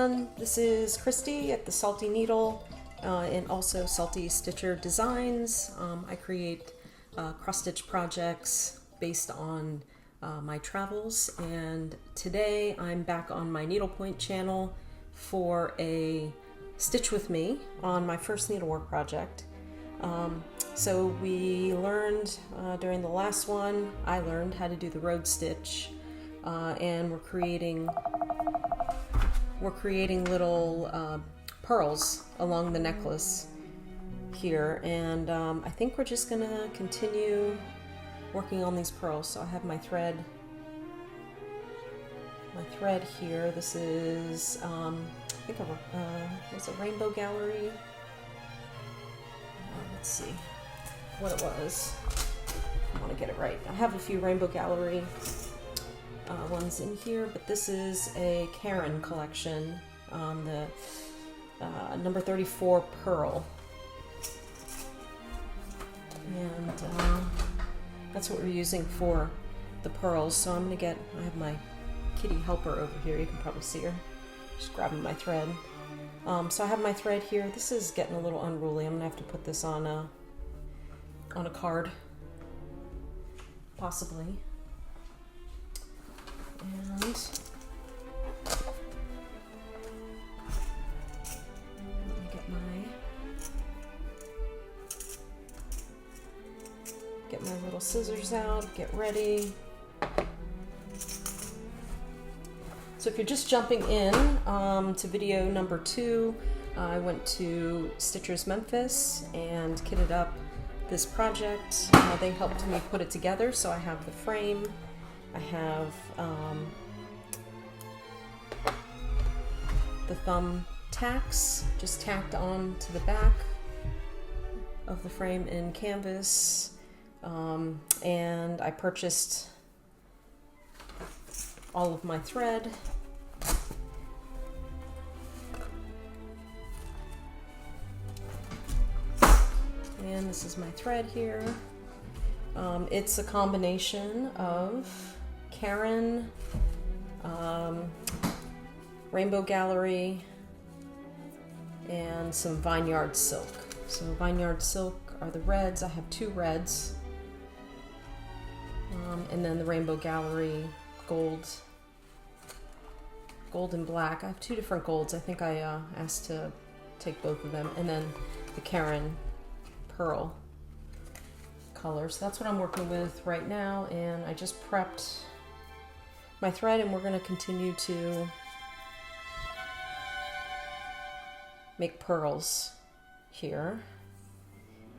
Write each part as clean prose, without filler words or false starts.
everyone, this is Christy at the Salty Needle and also Salty Stitcher Designs. I create cross-stitch projects based on my travels, and today I'm back on my Needlepoint channel for a Stitch with Me on my first needlework project. So we learned during the last one, I learned how to do the road stitch, and we're creating little pearls along the necklace here, and I think we're just gonna continue working on these pearls. So I have my thread here. This is I think was it Rainbow Gallery? Let's see what it was. I want to get it right. I have a few Rainbow Gallery ones in here, but this is a Karen collection on the number 34 pearl, and that's what we're using for the pearls. So I'm gonna I have my kitty helper over here, you can probably see her, just grabbing my thread. So I have my thread here. This is getting a little unruly. I'm gonna have to put this on a card, possibly. And let me get my little scissors out, get ready. So if you're just jumping in to video number 2, I went to Stitchers Memphis and kitted up this project. They helped me put it together, so I have the frame, I have the thumb tacks just tacked on to the back of the frame in canvas, and I purchased all of my thread. And this is my thread here. It's a combination of Karen, Rainbow Gallery, and some Vineyard Silk. So Vineyard Silk are the reds. I have 2 reds. And then the Rainbow Gallery gold and black. I have 2 different golds. I think I asked to take both of them. And then the Karen pearl color. So that's what I'm working with right now, and I just prepped my thread, and we're going to continue to make pearls here.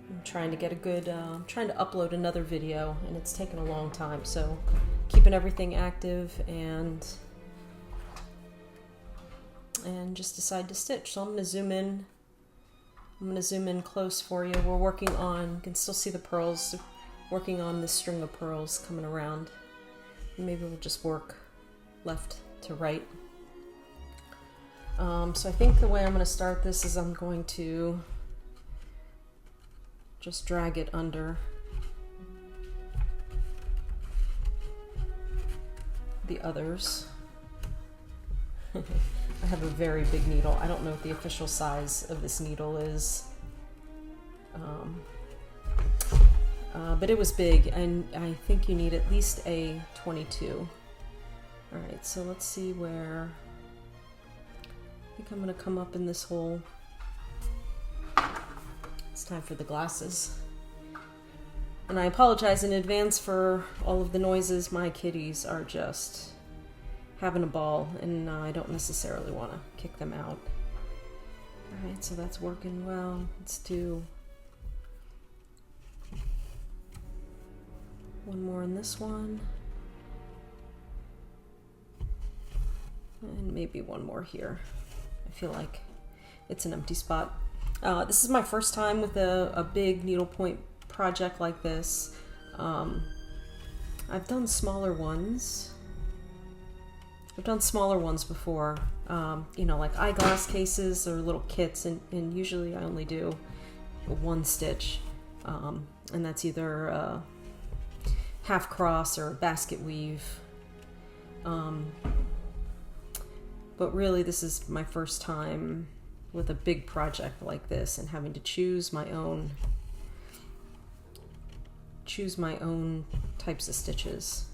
I'm trying to get a good, trying to upload another video, and it's taken a long time, so keeping everything active and just decide to stitch. So I'm going to zoom in. I'm going to zoom in close for you. We're working on, you can still see the pearls, working on this string of pearls coming around. Maybe we'll just work left to right. So I think the way I'm going to start this is I'm going to just drag it under the others. I have a very big needle. I don't know what the official size of this needle is, but it was big, and I think you need at least a 22. All right, so let's see where, I think I'm gonna come up in this hole. It's time for the glasses. And I apologize in advance for all of the noises. My kitties are just having a ball, and I don't necessarily want to kick them out. Alright, so that's working well. Let's do one more in this one, and maybe one more here. I feel like it's an empty spot. This is my first time with a big needlepoint project like this. I've done smaller ones. Before, you know, like eyeglass cases or little kits, and usually I only do 1 stitch, and that's either a half cross or a basket weave. But really, this is my first time with a big project like this and having to choose my own types of stitches.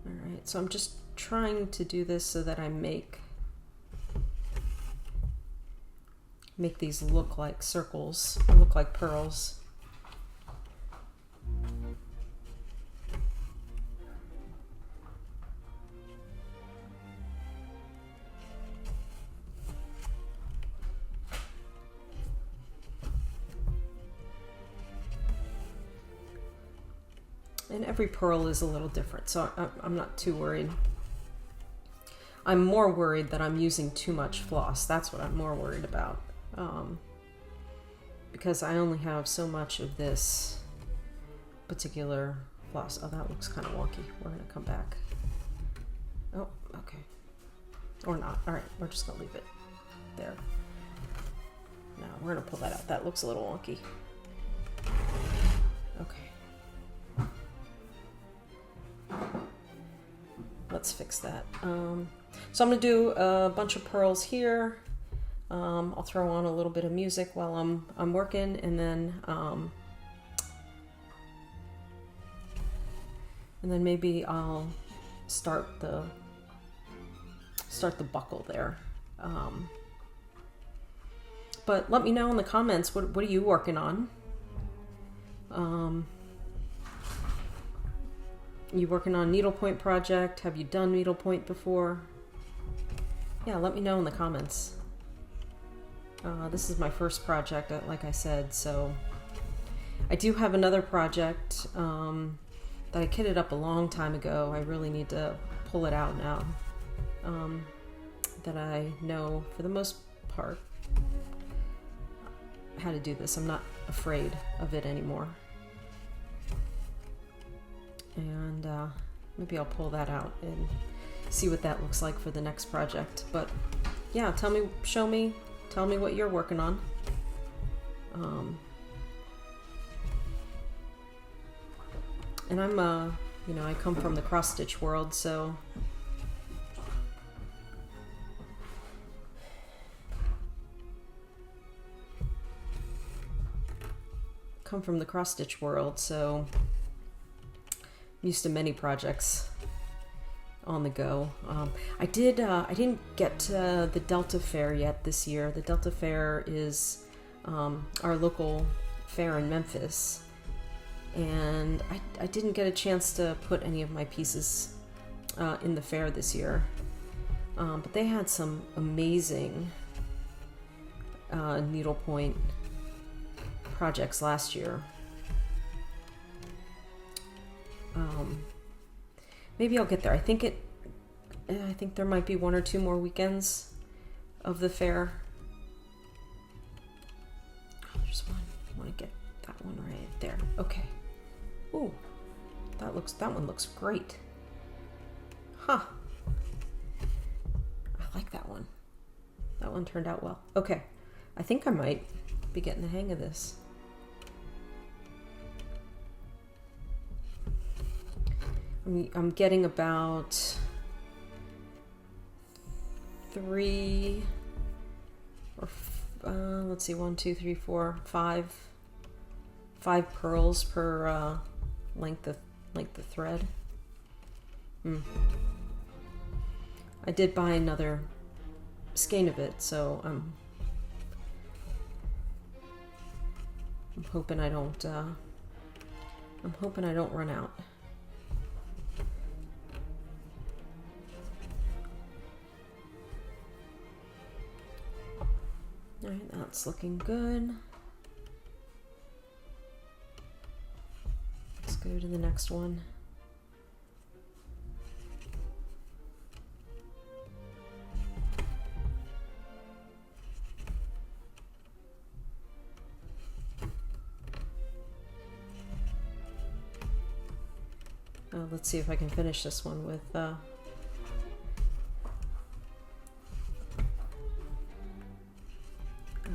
All right, so I'm just trying to do this so that I make these look like circles, look like pearls. And every pearl is a little different, so I'm not too worried. I'm more worried that I'm using too much floss. That's what I'm more worried about. Because I only have so much of this particular floss. Oh, that looks kind of wonky. We're going to come back. Oh, okay. Or not. All right, we're just going to leave it there. Now, we're going to pull that out. That looks a little wonky. Okay. Let's fix that. So I'm going to do a bunch of pearls here. I'll throw on a little bit of music while I'm working, and then maybe I'll start the buckle there. But let me know in the comments, what are you working on? You working on needlepoint project? Have you done needlepoint before? Yeah, let me know in the comments. This is my first project, like I said, so I do have another project that I kitted up a long time ago. I really need to pull it out now, that I know for the most part how to do this. I'm not afraid of it anymore. And maybe I'll pull that out and see what that looks like for the next project. But yeah, tell me what you're working on. And I'm I come from the cross stitch world, so I'm used to many projects on the go. I didn't get to the Delta Fair yet this year. The Delta Fair is our local fair in Memphis, and I didn't get a chance to put any of my pieces in the fair this year. But they had some amazing needlepoint projects last year. Maybe I'll get there. I think there might be 1 or 2 more weekends of the fair. Oh, there's one. I want to get that one right there. Okay. Ooh, that one looks great. Huh. I like that one. That one turned out well. Okay. I think I might be getting the hang of this. I'm getting about 3 or let's see, 1, 2, 3, 4, 5 pearls per length of thread. I did buy another skein of it, so I'm hoping I don't run out. All right, that's looking good. Let's go to the next one. Let's see if I can finish this one with I'm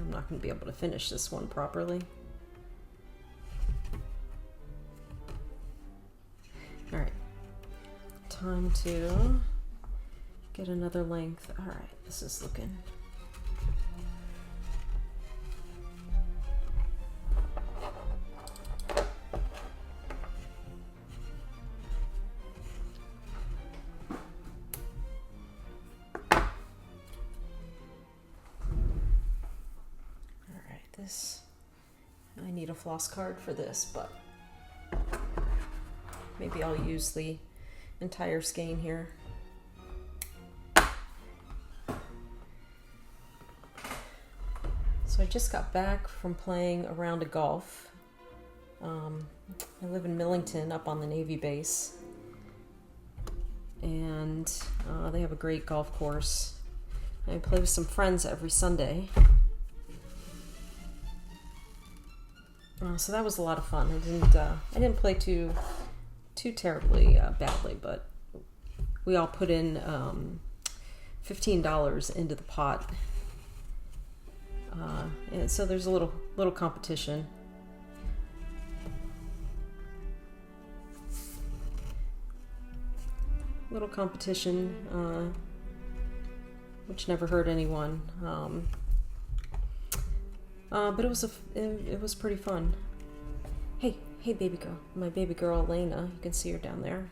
not going to be able to finish this one properly. All right, time to get another length. All right, this is looking. This, I need a floss card for this, but maybe I'll use the entire skein here. So I just got back from playing a round of golf. I live in Millington up on the Navy base, and they have a great golf course. I play with some friends every Sunday. So that was a lot of fun. I didn't play too terribly badly, but we all put in $15 into the pot, and so there's a little competition. Which never hurt anyone. But it was pretty fun. Hey, baby girl. My baby girl, Elena. You can see her down there.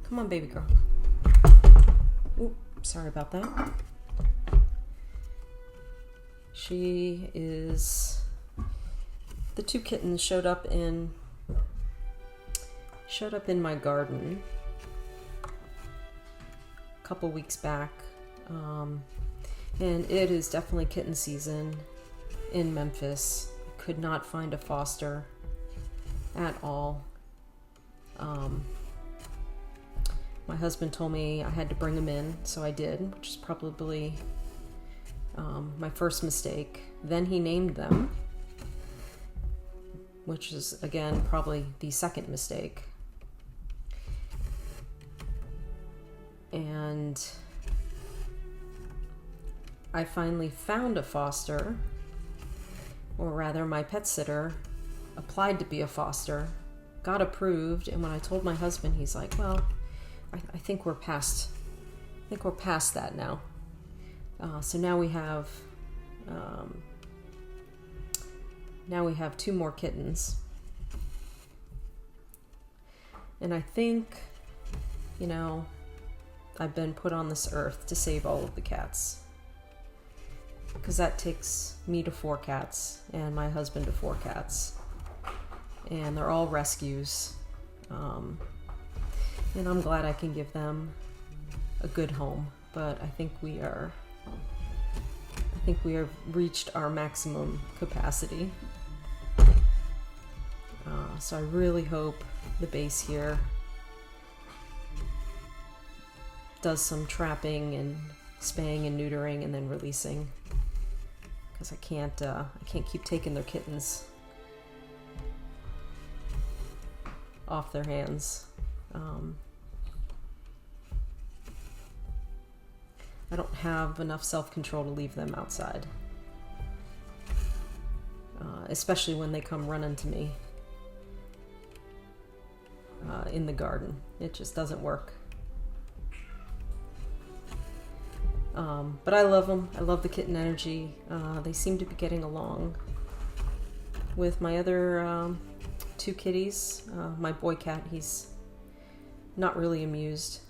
Come on, baby girl. Oop, sorry about that. She is... The two kittens showed up in my garden a couple weeks back. And it is definitely kitten season in Memphis. Could not find a foster at all. My husband told me I had to bring them in, so I did, which is probably my first mistake. Then he named them, which is again probably the second mistake. And I finally found a foster. Or rather, my pet sitter applied to be a foster, got approved, and when I told my husband, he's like, "Well, I think we're past that now." So now we have two more kittens, and I think, I've been put on this earth to save all of the cats. Because that takes me to 4 cats and my husband to 4 cats, and they're all rescues, and I'm glad I can give them a good home. But I think we have reached our maximum capacity. So I really hope the base here does some trapping and spaying and neutering and then releasing. Because I can't keep taking their kittens off their hands. I don't have enough self-control to leave them outside, especially when they come running to me in the garden. It just doesn't work. But I love them. I love the kitten energy. They seem to be getting along with my other 2 kitties. My boy cat, he's not really amused.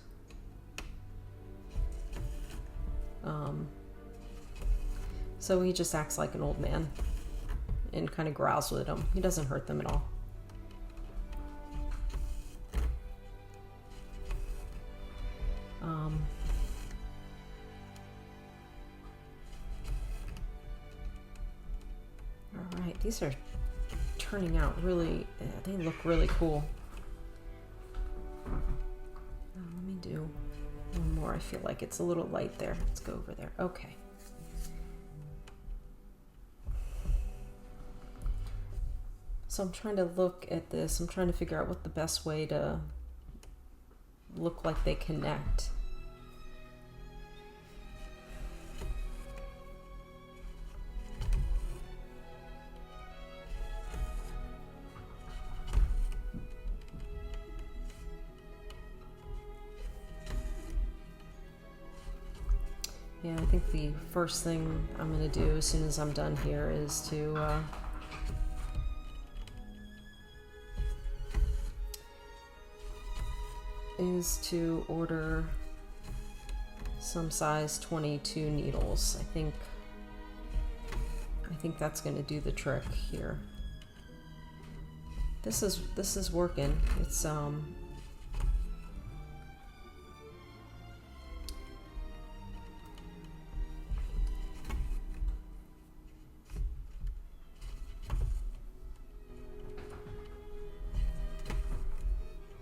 So he just acts like an old man and kind of growls with them. He doesn't hurt them at all. Alright, these are turning out really, they look really cool. Let me do one more. I feel like it's a little light there. Let's go over there. Okay. So I'm trying to look at this. I'm trying to figure out what the best way to look like they connect. Yeah, I think the first thing I'm going to do as soon as I'm done here is to order some size 22 needles. I think that's going to do the trick here. This is working. It's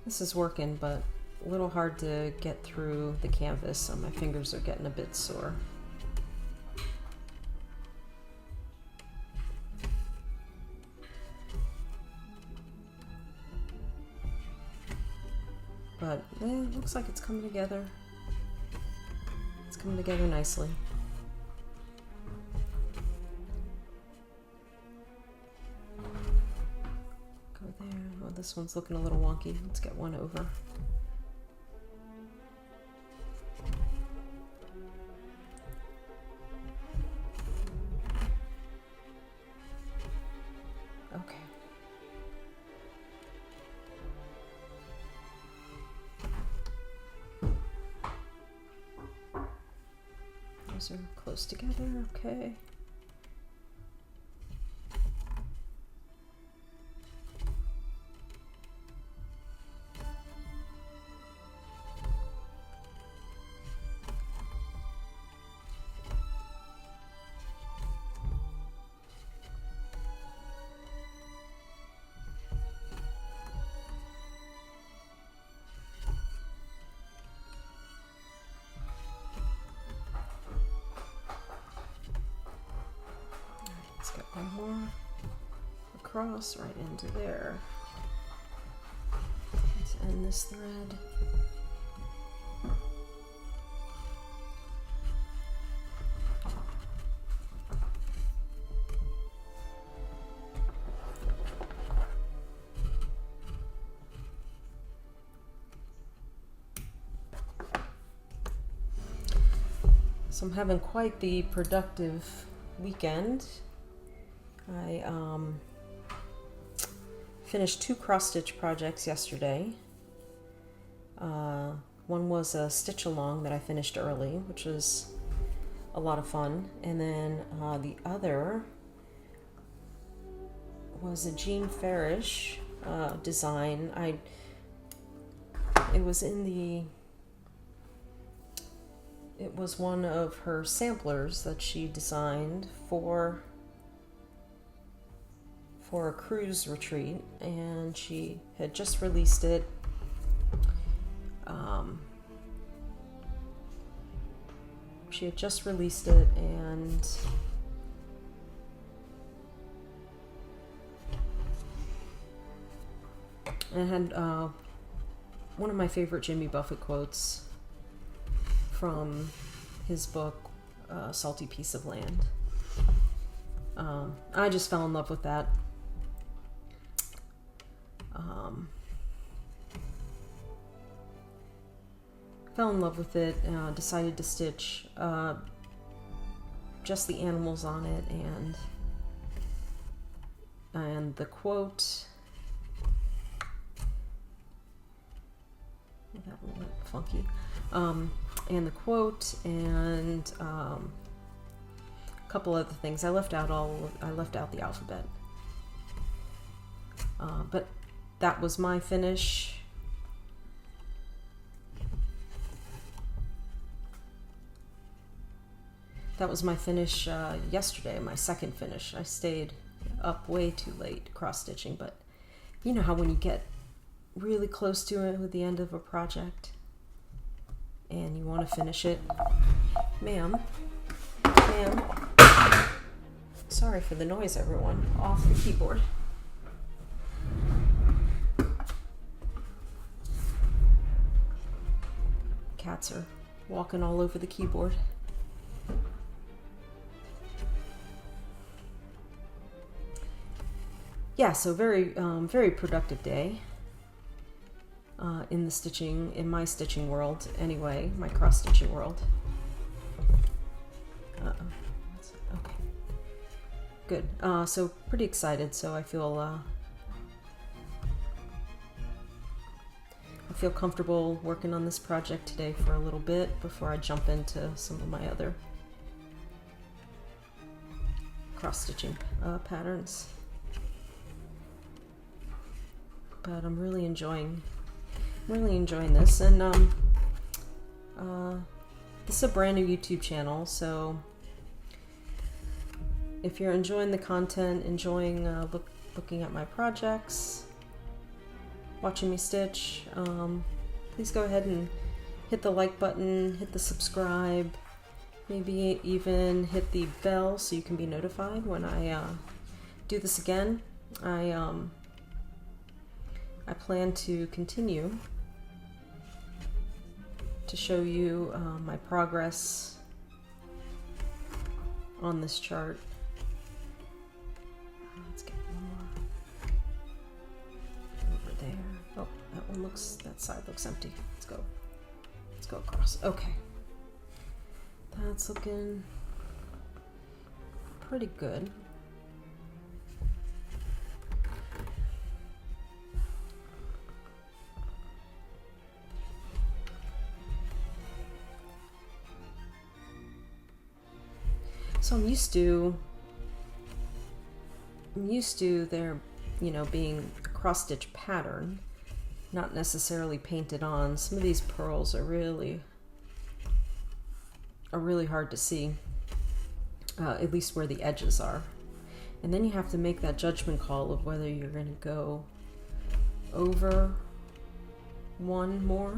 this is working, but a little hard to get through the canvas, so my fingers are getting a bit sore. But it looks like it's coming together. It's coming together nicely. Go there. Oh, this one's looking a little wonky. Let's get one over. Okay. Those are close together, okay. Let's get one more across right into there. Let's end this thread. So I'm having quite the productive weekend. I finished 2 cross-stitch projects yesterday. One was a stitch along that I finished early, which was a lot of fun. And then the other was a Jean Farish design. It was one of her samplers that she designed for a cruise retreat, and she had just released it. And it had one of my favorite Jimmy Buffett quotes from his book, Salty Piece of Land. I just fell in love with that. Fell in love with it, decided to stitch just the animals on it, and the quote, that a little bit funky, and the quote, and a couple other things. I left out the alphabet, but that was my finish. That was my finish yesterday, my second finish. I stayed up way too late cross-stitching, but you know how when you get really close to it with the end of a project and you want to finish it. Ma'am. Sorry for the noise, everyone. Off the keyboard. Cats are walking all over the keyboard. Yeah, so very productive day in my stitching world anyway, my cross-stitching world. Okay. Good. So pretty excited. So I feel comfortable working on this project today for a little bit before I jump into some of my other cross-stitching patterns. But I'm really enjoying this, and this is a brand new YouTube channel, so if you're enjoying the content, enjoying looking at my projects, watching me stitch, please go ahead and hit the like button, hit the subscribe, maybe even hit the bell so you can be notified when I do this again. I plan to continue to show you my progress on this chart. Let's get one more over there. Oh, that side looks empty. Let's go across. Okay. That's looking pretty good. So I'm used to there, being a cross stitch pattern, not necessarily painted on. Some of these pearls are really hard to see, at least where the edges are. And then you have to make that judgment call of whether you're going to go over one more.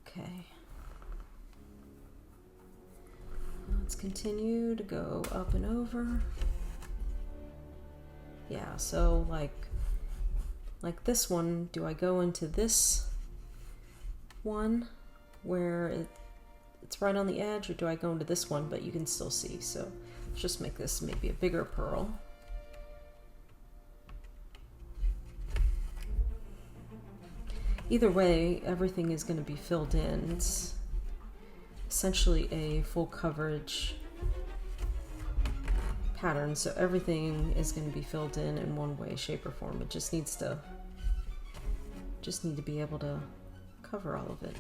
Okay. Let's continue to go up and over. Yeah, so like this one, do I go into this one where it's right on the edge, or do I go into this one but you can still see? So let's just make this maybe a bigger pearl. Either way, everything is going to be filled in. It's essentially a full coverage pattern, so everything is going to be filled in one way, shape, or form. It just need to be able to cover all of it.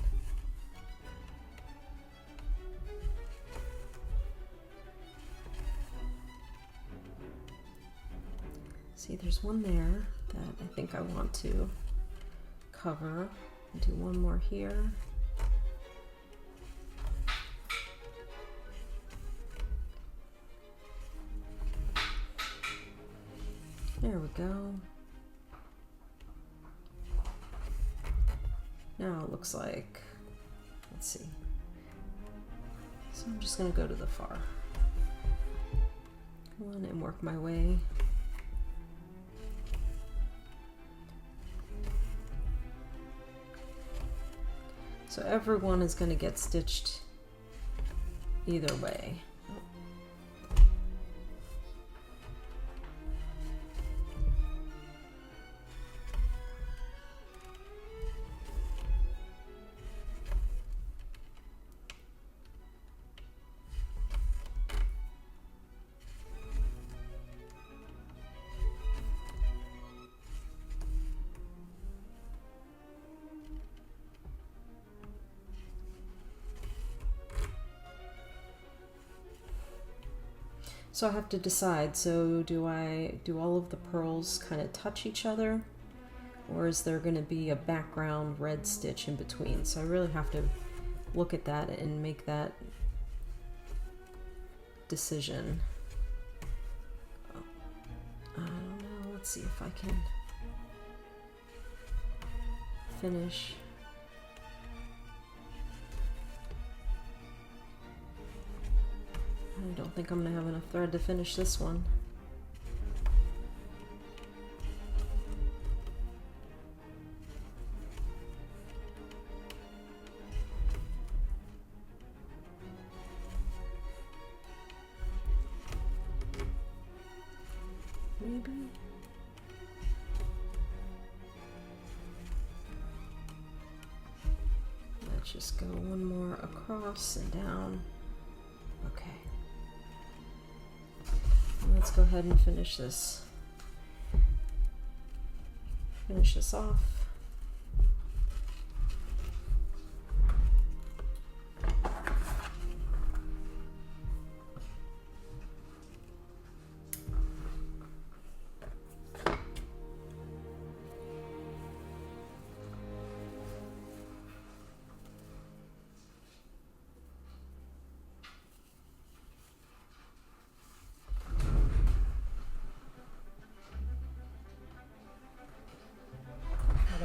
See, there's one there that I think I want to cover. Do one more here. There we go. Now it looks like, let's see. So I'm just going to go to the far one and work my way. So everyone is going to get stitched either way. So I have to decide, so do all of the pearls kind of touch each other, or is there going to be a background red stitch in between? So I really have to look at that and make that decision. I don't know, let's see if I can finish. I don't think I'm going to have enough thread to finish this one. Just go one more across and down. Okay. Let's go ahead and finish this. Finish this off.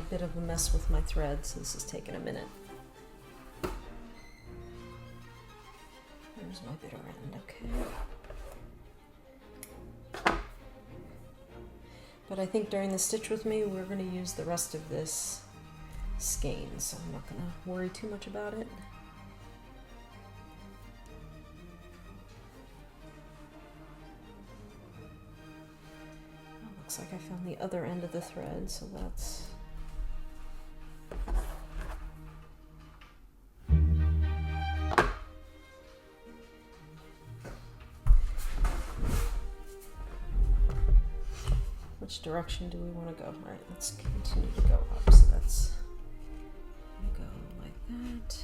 Bit of a mess with my thread, so this is taking a minute. There's my bitter end, okay. But I think during the stitch with me, we're going to use the rest of this skein, so I'm not going to worry too much about it. Looks like I found the other end of the thread, so that's which direction do we want to go? All right, let's continue to go up. So that's gonna go like that.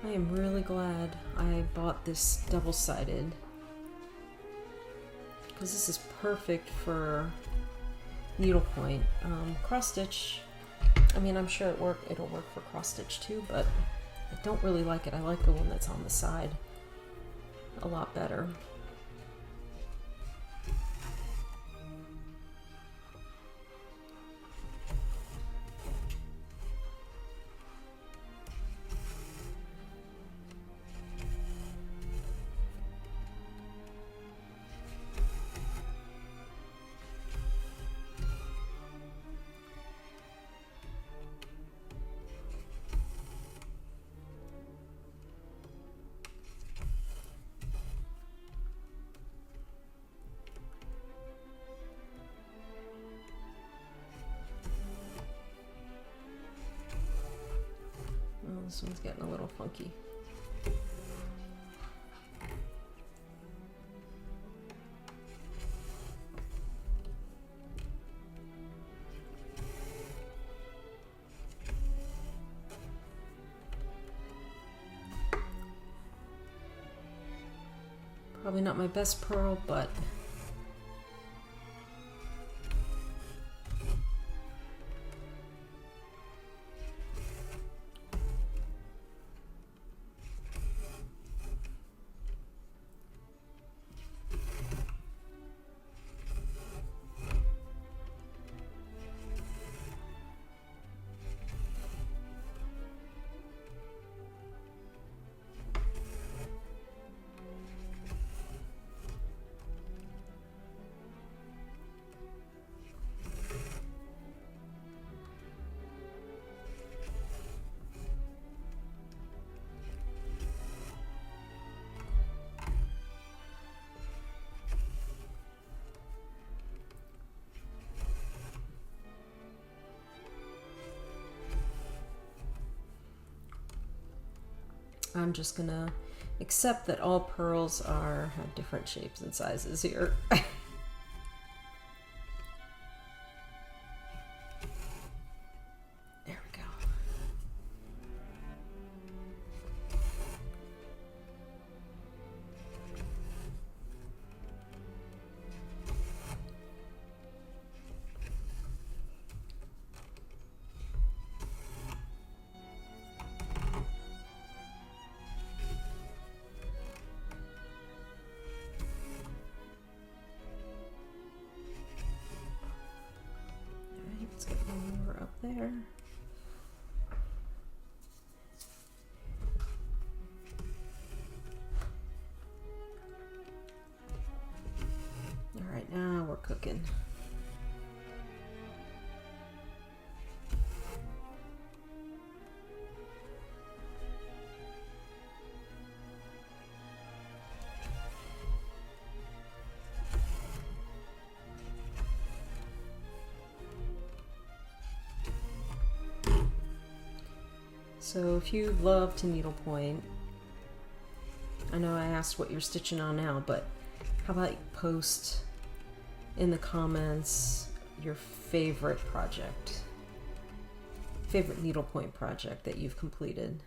I am really glad I bought this double-sided, because this is perfect for needlepoint. Cross stitch, I mean, I'm sure it'll work for cross stitch too, but I don't really like it. I like the one that's on the side a lot better. This one's getting a little funky. Probably not my best pearl, but I'm just gonna accept that all pearls have different shapes and sizes here. There we go. Let's get one more up there. All right, now we're cooking. So if you love to needlepoint, I know I asked what you're stitching on now, but how about you post in the comments your favorite project, favorite needlepoint project that you've completed.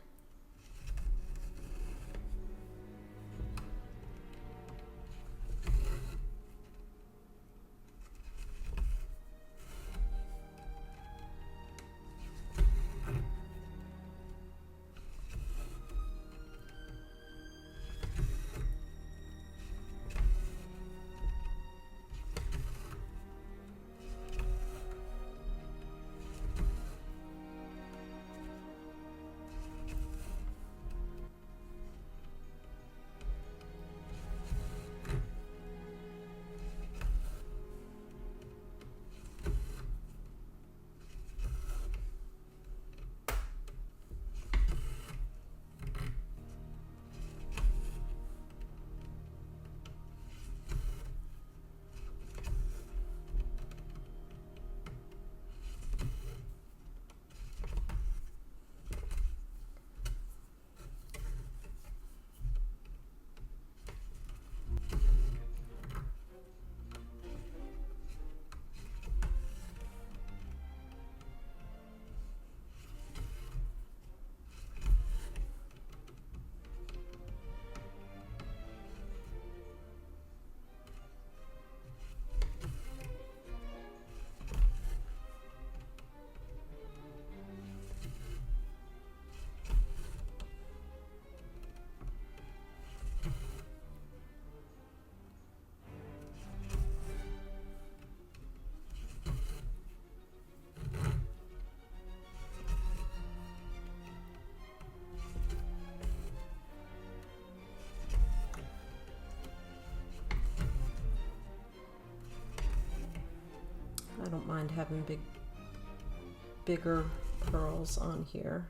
I don't mind having bigger pearls on here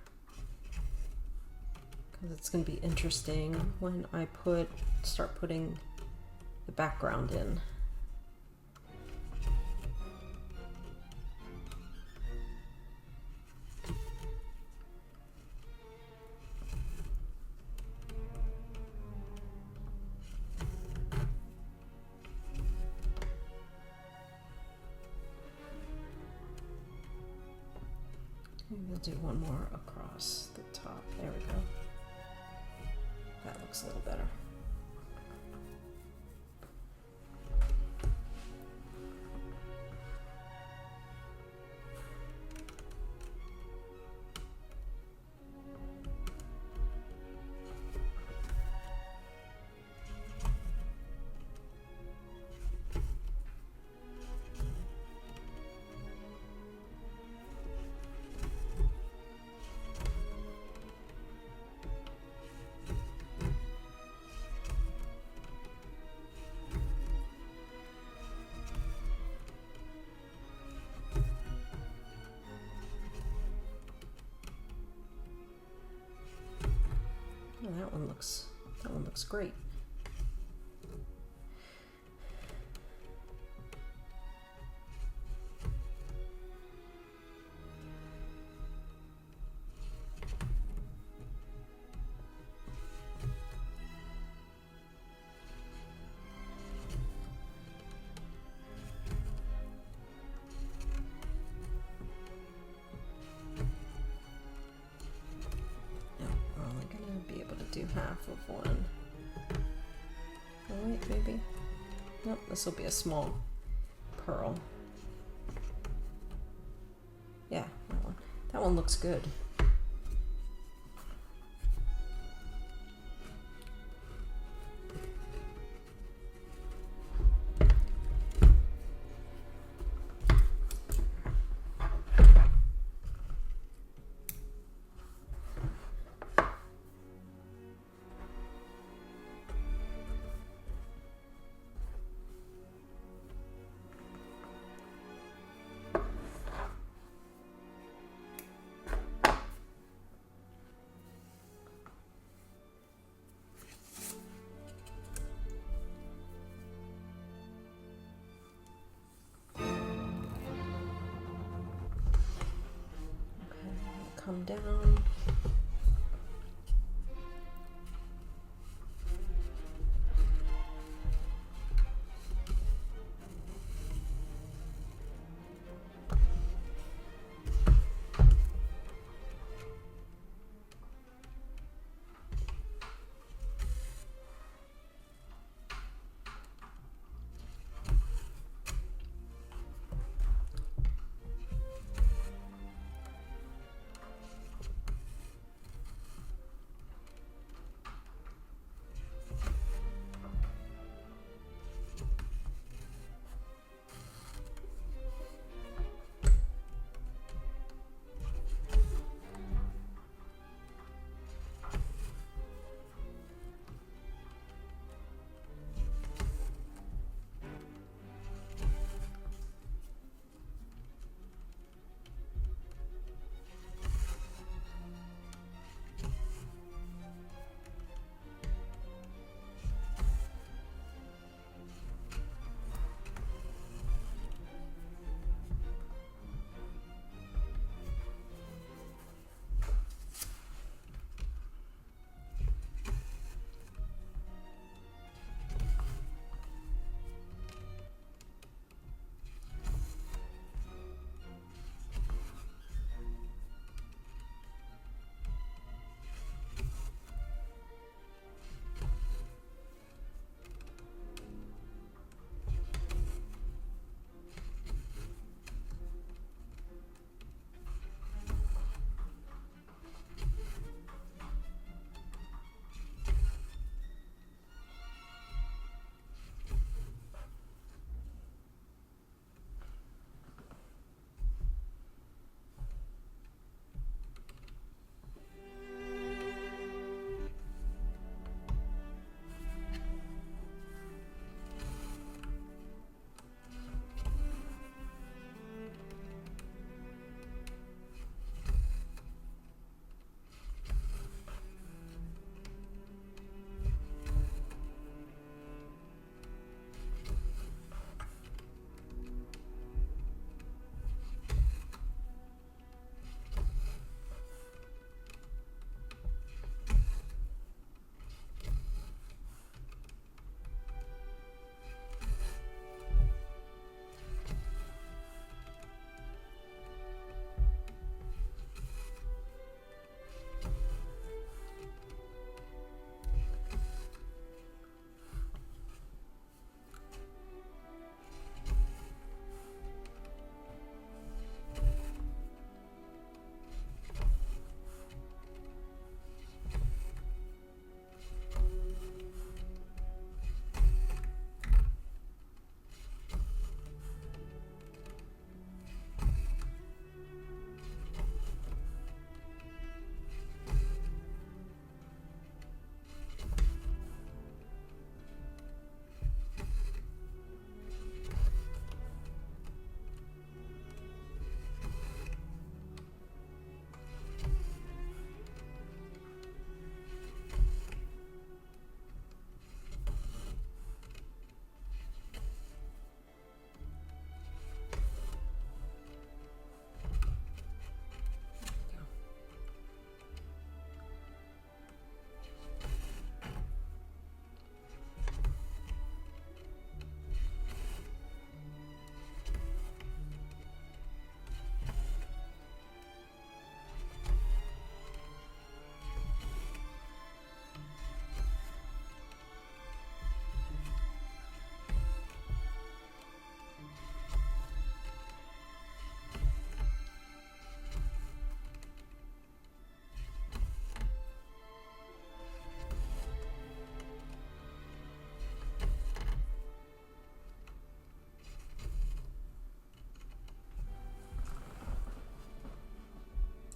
because it's going to be interesting when I start putting the background in. We'll do one more across the top. There we go. That looks a little better. Oh, that one looks great. Do half of one. Oh, wait, maybe. Nope, this will be a small pearl. Yeah, that one. That one looks good. Come down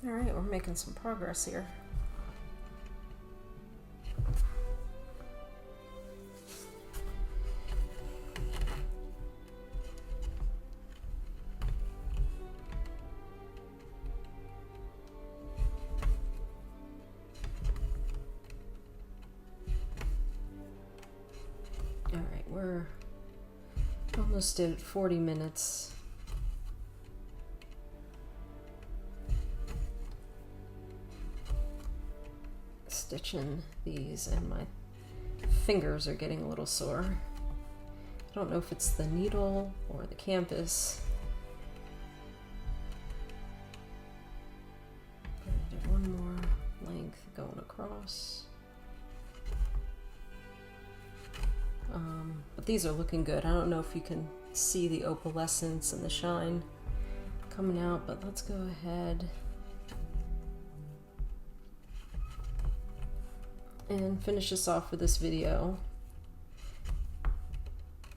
All right, we're making some progress here. All right, we're almost at 40 minutes. Stitching these, and my fingers are getting a little sore. I don't know if it's the needle or the canvas. I'm gonna do one more length going across. But these are looking good. I don't know if you can see the opalescence and the shine coming out, but let's go ahead and finish this off for this video.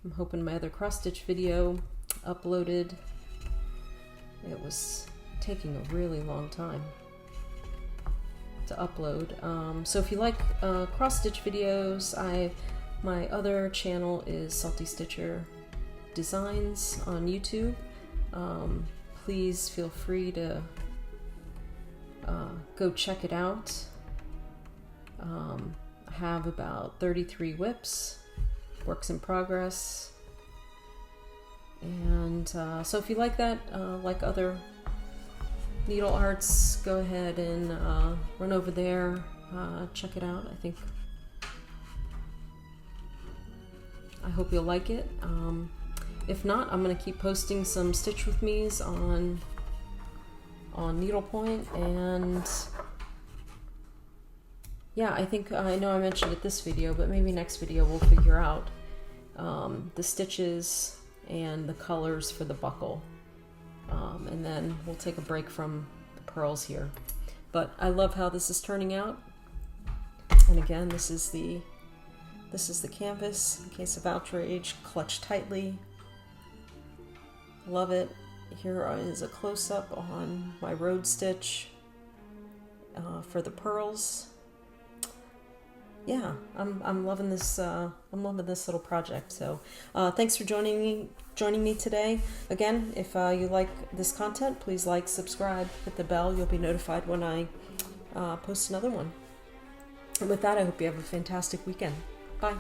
I'm hoping my other cross stitch video uploaded. It was taking a really long time to upload. So if you like cross stitch videos, my other channel is Salty Stitcher Designs on YouTube. Please feel free to go check it out. I have about 33 whips, works in progress, and so if you like that, like other needle arts, go ahead and run over there, check it out. I hope you'll like it. If not, I'm going to keep posting some Stitch With Me's on Needlepoint, and yeah, I know I mentioned it this video, but maybe next video we'll figure out the stitches and the colors for the buckle. And then we'll take a break from the pearls here. But I love how this is turning out. And again, this is the canvas, in case of outrage, clutched tightly. Love it. Here is a close-up on my road stitch for the pearls. Yeah, I'm loving this. I'm loving this little project. So, thanks for joining me today. Again, if you like this content, please like, subscribe, hit the bell. You'll be notified when I post another one. And with that, I hope you have a fantastic weekend. Bye.